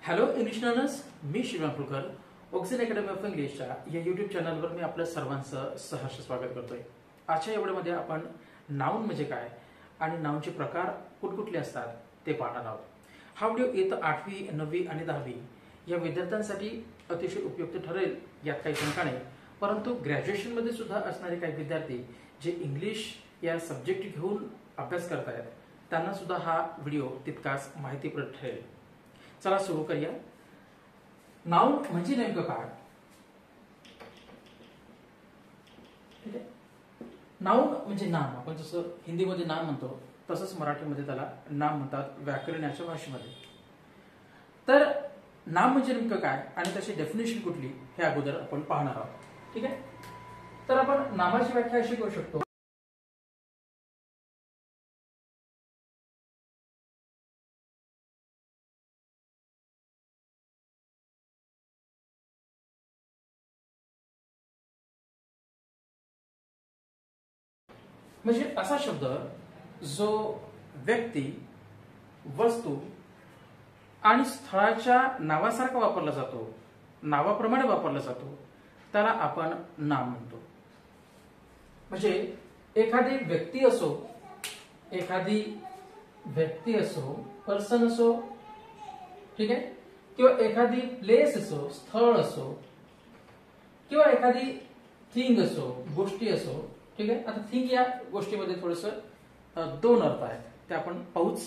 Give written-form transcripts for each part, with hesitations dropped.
Hello English learners, मी Shivam Phulkar Oxygen Academy of इंग्लिशच्या या यूट्यूब चॅनलवर मी आपल्या सर्वांचं सहर्ष स्वागत करतोय। आजच्या एवढ्यामध्ये आपण नाउन म्हणजे काय आणि नाउनचे प्रकार कुठकुठले असतात ते पाहणार आहोत। हा व्हिडिओ इयत्ता 8वी 9वी आणि 10वी या विद्यार्थ्यांसाठी अतिशय उपयुक्त ठरेल यात काही शंका नाही, परंतु ग्रॅज्युएशन मध्ये सुद्धा असणारे काही विद्यार्थी जे इंग्लिश या सब्जेक्ट घेऊन अभ्यास करत आहेत त्यांना सुद्धा हा व्हिडिओ तितकाच माहितीप्रद ठरेल। चला सुरू करूया। नाउन म्हणजे नेमकं काय? ठीक आहे, नाउन म्हणजे नाम। आपण जसं हिंदीमध्ये नाम म्हणतो तसंच मराठीमध्ये त्याला नाम म्हणतात व्याकरणाच्या भाषेमध्ये। तर नाम म्हणजे नेमकं काय आणि त्याची डेफिनेशन कुठली हे अगोदर आपण पाहणार आहोत। ठीक आहे, तर आपण नामाची व्याख्या अशी करू शकतो। म्हणजे असा शब्द जो व्यक्ती, वस्तू आणि स्थळाच्या नावासारखा वापरला जातो, नावाप्रमाणे वापरला जातो, त्याला आपण नाम म्हणतो। म्हणजे एखादी व्यक्ती असो, पर्सन असो, ठीक आहे, किंवा एखादी प्लेस असो, स्थळ असो, किंवा एखादी थिंग असो, गोष्टी असो। ठीक आहे, आता थिंग या गोष्टीमध्ये थोडंसं दोन अर्थ आहेत ते आपण पाहूच।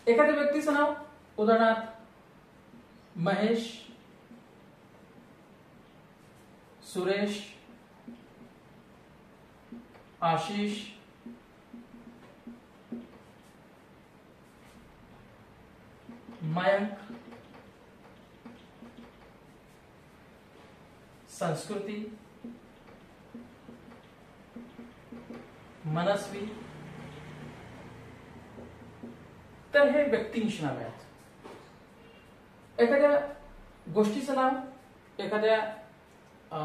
एखाद्या व्यक्तीचं नाव, उदाहरणार्थ महेश, सुरेश, आशिष, मयंक, संस्कृती, मनस्वी। तर हे व्यक्तींची नावे आहेत। एखाद्या गोष्टीचं नाव, एखाद्या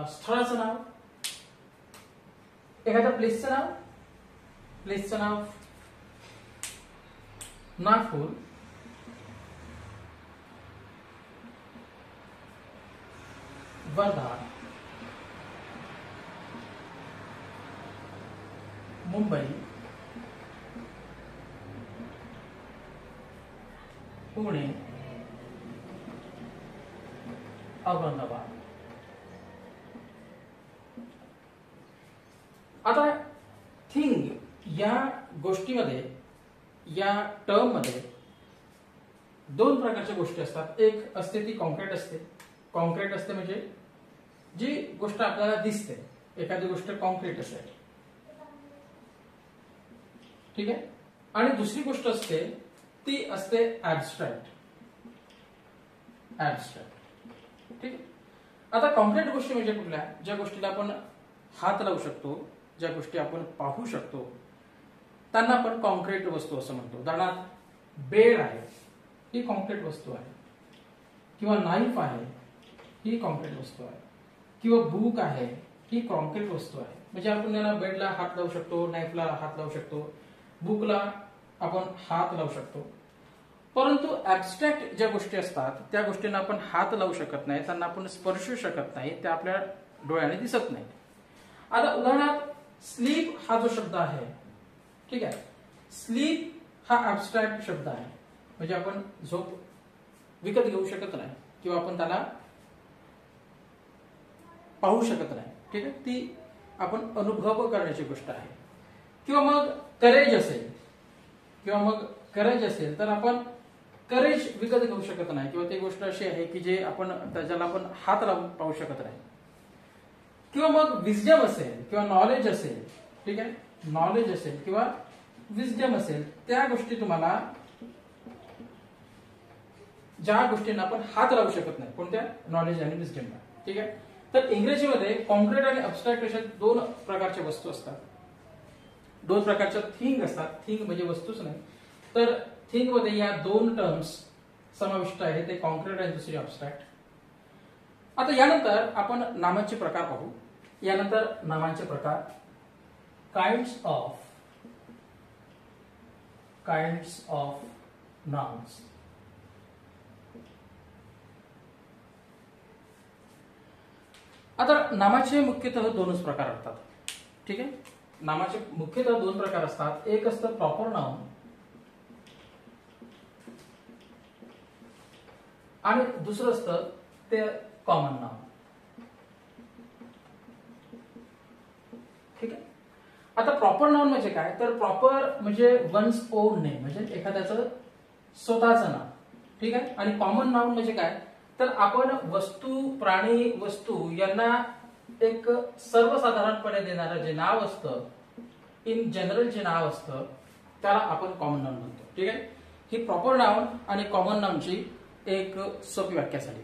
स्थळाचं नाव, एखाद्या प्लेसचं नाव नागपूर, वर्धा, मुंबई, पुणे, औरंगाबाद। आता थिंग या गोष्टीमध्ये, या टर्म मध्ये दोन प्रकारच्या गोष्टी असतात। एक असते ती कॉन्क्रीट असते। कॉन्क्रीट असते म्हणजे जी गोष्ट आपल्याला दिसते, एखादी गोष्ट कॉन्क्रीट असेल। ठीक आहे, आणि दुसरी गोष्ट असते ती असते ऍब्स्ट्रॅक्ट। ठीक आहे, आता कॉन्क्रीट गोष्टी म्हणजे कुठल्या? ज्या गोष्टीला आपण हात लावू शकतो, ज्या गोष्टी आपण पाहू शकतो, त्यांना आपण कॉन्क्रीट वस्तू असं म्हणतो। उदाहरणार्थ बेड आहे, ही कॉन्क्रीट वस्तू आहे, किंवा नाईफ आहे, ही कॉन्क्रीट वस्तू आहे, किंवा बुक आहे, ही कॉन्क्रीट वस्तू आहे। म्हणजे आपण याला बेडला हात लावू शकतो, नाईफला हात लावू शकतो, बुकला आपण हात लावू शकतो। परंतु ऍब्स्ट्रॅक्ट ज्या गोष्टी असतात त्या गोष्टींना आपण हात लावू शकत नाही, त्यांना आपण स्पर्शू शकत नाही, ते आपल्या डोळ्याने दिसत नाही। आता उदाहरणार्थ स्लीप हा जो शब्द आहे, ठीक आहे, स्लीप हा ऍब्स्ट्रॅक्ट शब्द आहे। म्हणजे आपण झोप विकत घेऊ शकत नाही किंवा आपण त्याला पाहू शकत नाही। ठीक आहे, ती आपण अनुभव करण्याची गोष्ट आहे। किंवा मग करेज असेल तर आपण करेज विकत घेऊ शकत नाही, किंवा ती गोष्ट अशी आहे की जे आपण त्याला आपण हात लावून पाहू शकत नाही। किंवा मग विजडम असेल किंवा नॉलेज असेल, ठीक आहे, नॉलेज असेल किंवा विजडम असेल, त्या गोष्टी तुम्हाला, ज्या गोष्टींना आपण हात लावू शकत नाही, कोणत्या? नॉलेज आणि विजडमला। ठीक आहे, तर इंग्रजीमध्ये कॉन्क्रीट आणि ॲब्स्ट्रॅक्ट अशा दोन प्रकारच्या वस्तू असतात, दोन प्रकारच्या थिंग असतात। थिंग म्हणजे वस्तूच नाही, तर थिंग मध्ये या दोन टर्म्स समाविष्ट आहेत, ते कॉन्क्रीट आणि दुसरी ॲब्स्ट्रॅक्ट। आता यानंतर आपण नामांचे प्रकार पाहू। यानंतर नामांचे प्रकार, काइंड्स ऑफ nouns। आता नामाचे मुख्यतः दोनच प्रकार असतात. ठीक आहे, नामाचे मुख्यतः दोन प्रकार असतात. एक असतं प्रॉपर नाउन आणि दुसरं असतं ते कॉमन नाउन. ठीक आहे, आता प्रॉपर नाउन म्हणजे काय, तर प्रॉपर म्हणजे वन्स ओन नेम, म्हणजे एखाद्याचं स्वतःचं नाव. ठीक आहे, आणि कॉमन नाउन म्हणजे काय, तर आपण वस्तू, प्राणी, वस्तू यांना एक सर्वसाधारणपणे देणारं जे नाव असतं, इन जनरल जे नाव असतं, त्याला आपण कॉमन नाउन म्हणतो. ठीक आहे, ही प्रॉपर नाउन आणि कॉमन नाउनची एक सोपी व्याख्या झाली.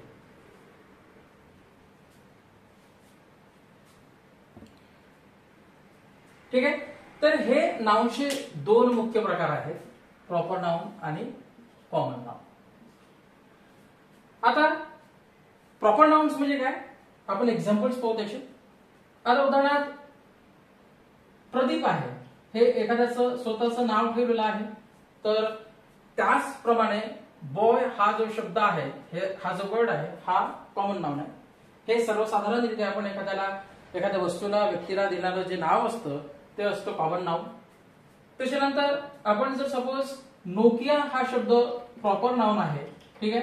ठीक आहे, तर हे नाउनचे दोन मुख्य प्रकार आहेत, प्रॉपर नाउन आणि कॉमन नाउन. आता प्रॉपर नाउन्स म्हणजे काय, आपण एक्झाम्पल्स पाहू त्याचे. आता उदाहरणार्थ प्रदीप आहे, हे एखाद्याचं स्वतःचं नाव ठेवलेलं आहे. तर त्याचप्रमाणे बॉय हा जो शब्द आहे, हा जो वर्ड आहे, हा कॉमन नाउन आहे. हे सर्वसाधारणरित्या आपण एखाद्या वस्तूला, व्यक्तीला देणारं जे नाव असतं ते असतं कॉमन नाउन. त्याच्यानंतर आपण जर सपोज नोकिया हा शब्द प्रॉपर नाउन आहे. ठीक आहे,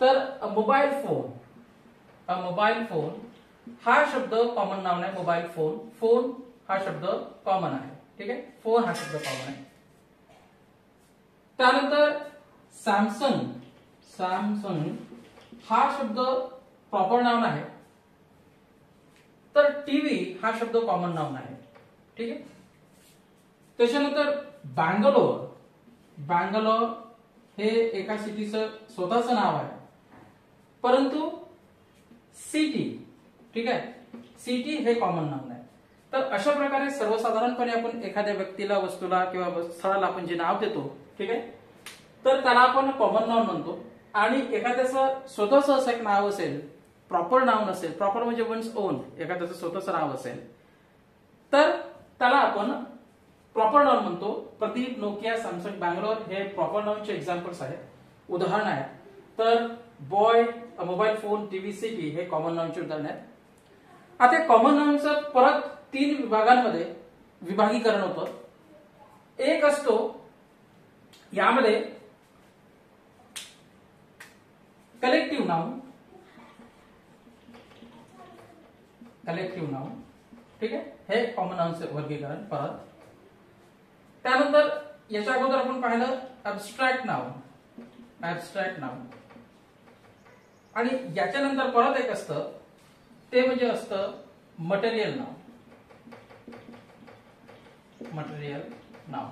तर मोबाईल फोन हा शब्द कॉमन नाउन आहे. मोबाईल फोन हा शब्द कॉमन आहे. ठीक आहे, फोन हा शब्द कॉमन आहे. त्यानंतर सॅमसंग हा शब्द प्रॉपर नाउन आहे. तर टीव्ही हा शब्द कॉमन नाउन आहे. ठीक आहे, त्याच्यानंतर बँगलोर हे एका सिटीचं स्वतःचं नाव आहे, परंतु सिटी, ठीक आहे, सिटी हे कॉमन नाउन आहे. तर अशा प्रकारे सर्वसाधारणपणे आपण एखाद्या व्यक्तीला, वस्तूला किंवा स्थळाला आपण जे नाव देतो, ठीक आहे, तर त्याला आपण कॉमन नाउन म्हणतो. आणि एखाद्याचं स्वतःचं असं एक नाव असेल, प्रॉपर नाउन असेल, प्रॉपर म्हणजे वन्स ओन, एखाद्याचं स्वतःचं नाव असेल, तर त्याला आपण प्रॉपर नाउन म्हणतो. प्रदीप, नोकिया, सॅमसंग, बँगलोर हे प्रॉपर नाउनचे एक्झाम्पल्स आहेत, उदाहरण आहेत. तर boy, mobile phone, TV, city हे कॉमन नाउनचे उदाहरण आहेत. आता कॉमन नाउनचं परत 3 विभागांमध्ये विभागीकरण होतं. एक असतो यामध्ये कलेक्टिव्ह नाउन, ठीक आहे, हे कॉमन नाउनचे वर्गीकरण परत. त्यानंतर याच्या अगोदर आपण पाहिलं ऍब्स्ट्रॅक्ट नाउन, आणि याच्यानंतर परत एक असतं ते म्हणजे असतं मटेरियल नाउन.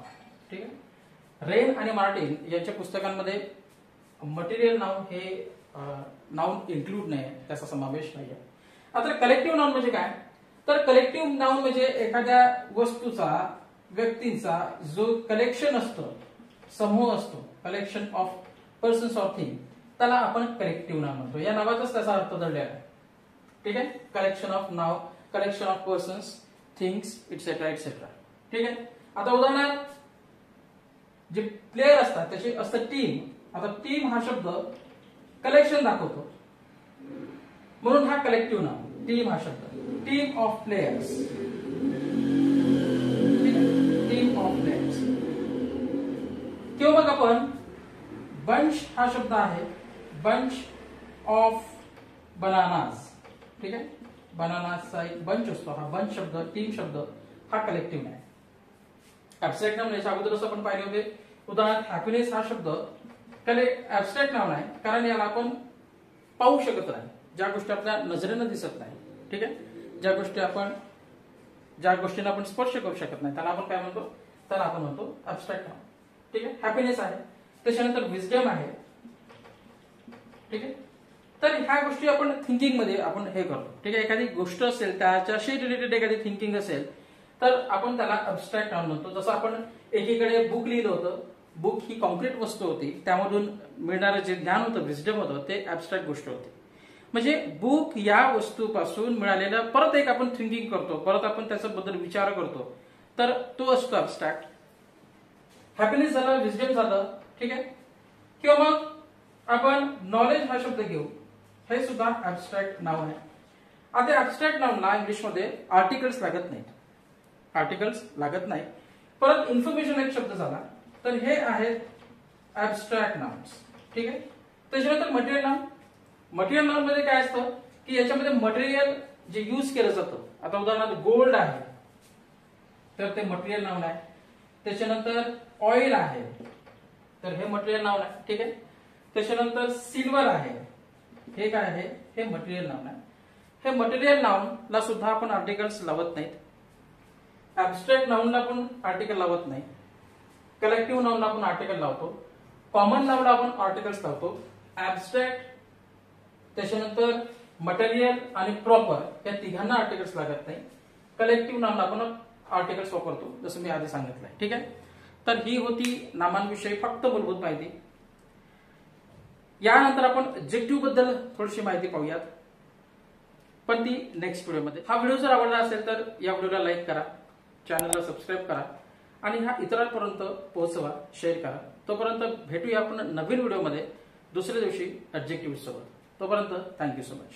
ठीक आहे, रेन आणि मार्टिन यांच्या पुस्तकांमध्ये मटेरियल नाउन हे नाउन इन्क्लूड नाही, त्याचा समावेश नाही आहे. आता कलेक्टिव्ह नाउन म्हणजे काय, तर कलेक्टिव्ह नाउन म्हणजे एखाद्या वस्तूचा, व्यक्तींचा जो कलेक्शन असतो, समूह असतो, collection of persons or thing, त्याला आपण कलेक्टिव्ह नाउन म्हणतो. या नावातच त्याचा अर्थ दडलेला आहे. ठीक आहे, collection of persons, things, et cetera et cetera. ठीक आहे, आता उदाहरणार्थ जे प्लेयर असतात त्याची असतं टीम. आता टीम हा शब्द कलेक्शन दाखवतो, म्हणून हा कलेक्टिव्ह नाउन. टीम हा शब्द, टीम ऑफ प्लेयर्स, किंवा मग आपण बंच हा शब्द आहे, बंच ऑफ बनानास. ठीक आहे, बनानाचा एक बंच असतो, हा बंच शब्द, टीम शब्द हा कलेक्टिव्ह नाही. ऍब्स्ट्रॅक्ट नाउन याच्या अगोदरच आपण पाहिले होते. उदाहरणार्थ हॅपीनेस हा शब्द ऍब्स्ट्रॅक्ट नाउन आहे, कारण याला आपण पाहू शकत नाही, ज्या गोष्टी आपल्या नजरेनं दिसत नाही. ठीक आहे, ज्या गोष्टींना आपण स्पर्श करू शकत नाही त्याला आपण काय म्हणतो, त्याला आपण म्हणतो ऍब्स्ट्रॅक्ट नाउन. ठीक आहे, हॅपीनेस आहे. त्याच्यानंतर विजडम आहे. ठीक आहे, तर ह्या गोष्टी आपण थिंकिंग मध्ये आपण हे करतो. ठीक आहे, एखादी गोष्ट असेल, त्याच्याशी रिलेटेड एखादी थिंकिंग असेल, तर आपण त्याला ऍब्स्ट्रॅक्ट नाउन म्हणतो. जसं आपण एकीकडे बुक लिहिलं होतं, बुक ही कॉन्क्रीट वस्तू होती, त्यामधून मिळणारं जे ज्ञान होतं, विजडम होतं, ते ऍब्स्ट्रॅक्ट गोष्ट होती. म्हणजे बुक या वस्तूपासून मिळालेलं परत एक आपण थिंकिंग करतो, परत आपण त्याच्याबद्दल विचार करतो, तर तो असतो ऍब्स्ट्रॅक्ट. हॅपीनेस झालं, विजडम झालं. ठीक आहे, किंवा मग आपण नॉलेज हा शब्द घेऊ, हे सुद्धा ऍब्स्ट्रॅक्ट नाउन आहे. आता ऍबस्ट्रॅक्ट नाउनला इंग्लिशमध्ये आर्टिकल्स लागत नाहीत, आर्टिकल्स लागत नाही. परत इन्फॉर्मेशन एक शब्द झाला, तर हे आहेत ऍबस्ट्रॅक्ट नाउन्स. ठीक आहे. त्याच्यानंतर मटेरियल नाउन. मटेरियल नाउन मध्ये काय असतं की याच्यामध्ये मटेरियल जे यूज केलं जातं, आता उदाहरणार्थ गोल्ड आहे तर ते मटेरियल नाउन आहे. त्याच्यानंतर ऑइल आहे तर हे मटेरियल नाउन आहे. ठीक आहे. त्याच्यानंतर सिल्वर आहे, हे काय आहे, हे मटेरियल नाउन आहे. हे मटेरियल नाउनला सुद्धा आपण आर्टिकल्स लावत नाहीत. ऍबस्ट्रॅक्ट नाउनला पण आर्टिकल लावत नाही. कलेक्टिव्ह नाउनला आपण आर्टिकल लावतो. कॉमन नाउनला आपण आर्टिकल्स लावतो. ऍबस्ट्रॅक्ट, त्याच्यानंतर मटेरियल आणि प्रॉपर या तिघांना आर्टिकल्स लागत नाही. कलेक्टिव्ह नाउनला आपण आर्टिकल्स वापरतो, जसं मी आधी सांगितलंय. ठीक आहे. तर ही होती नामांविषयी फक्त मूलभूत माहिती. यानंतर आपण एडजेक्टिव्ह बद्दल थोडीशी माहिती पाहूयात, पण ती नेक्स्ट व्हिडिओमध्ये. हा व्हिडिओ जर आवडला असेल तर या व्हिडिओला लाईक करा, चॅनलला सबस्क्राईब करा आणि हा इतरांपर्यंत पोहोचवा, शेअर करा. तोपर्यंत भेटूया आपण नवीन व्हिडिओमध्ये दुसऱ्या दिवशी एडजेक्टिव्ह सोबत. तोपर्यंत थँक्यू सो मच.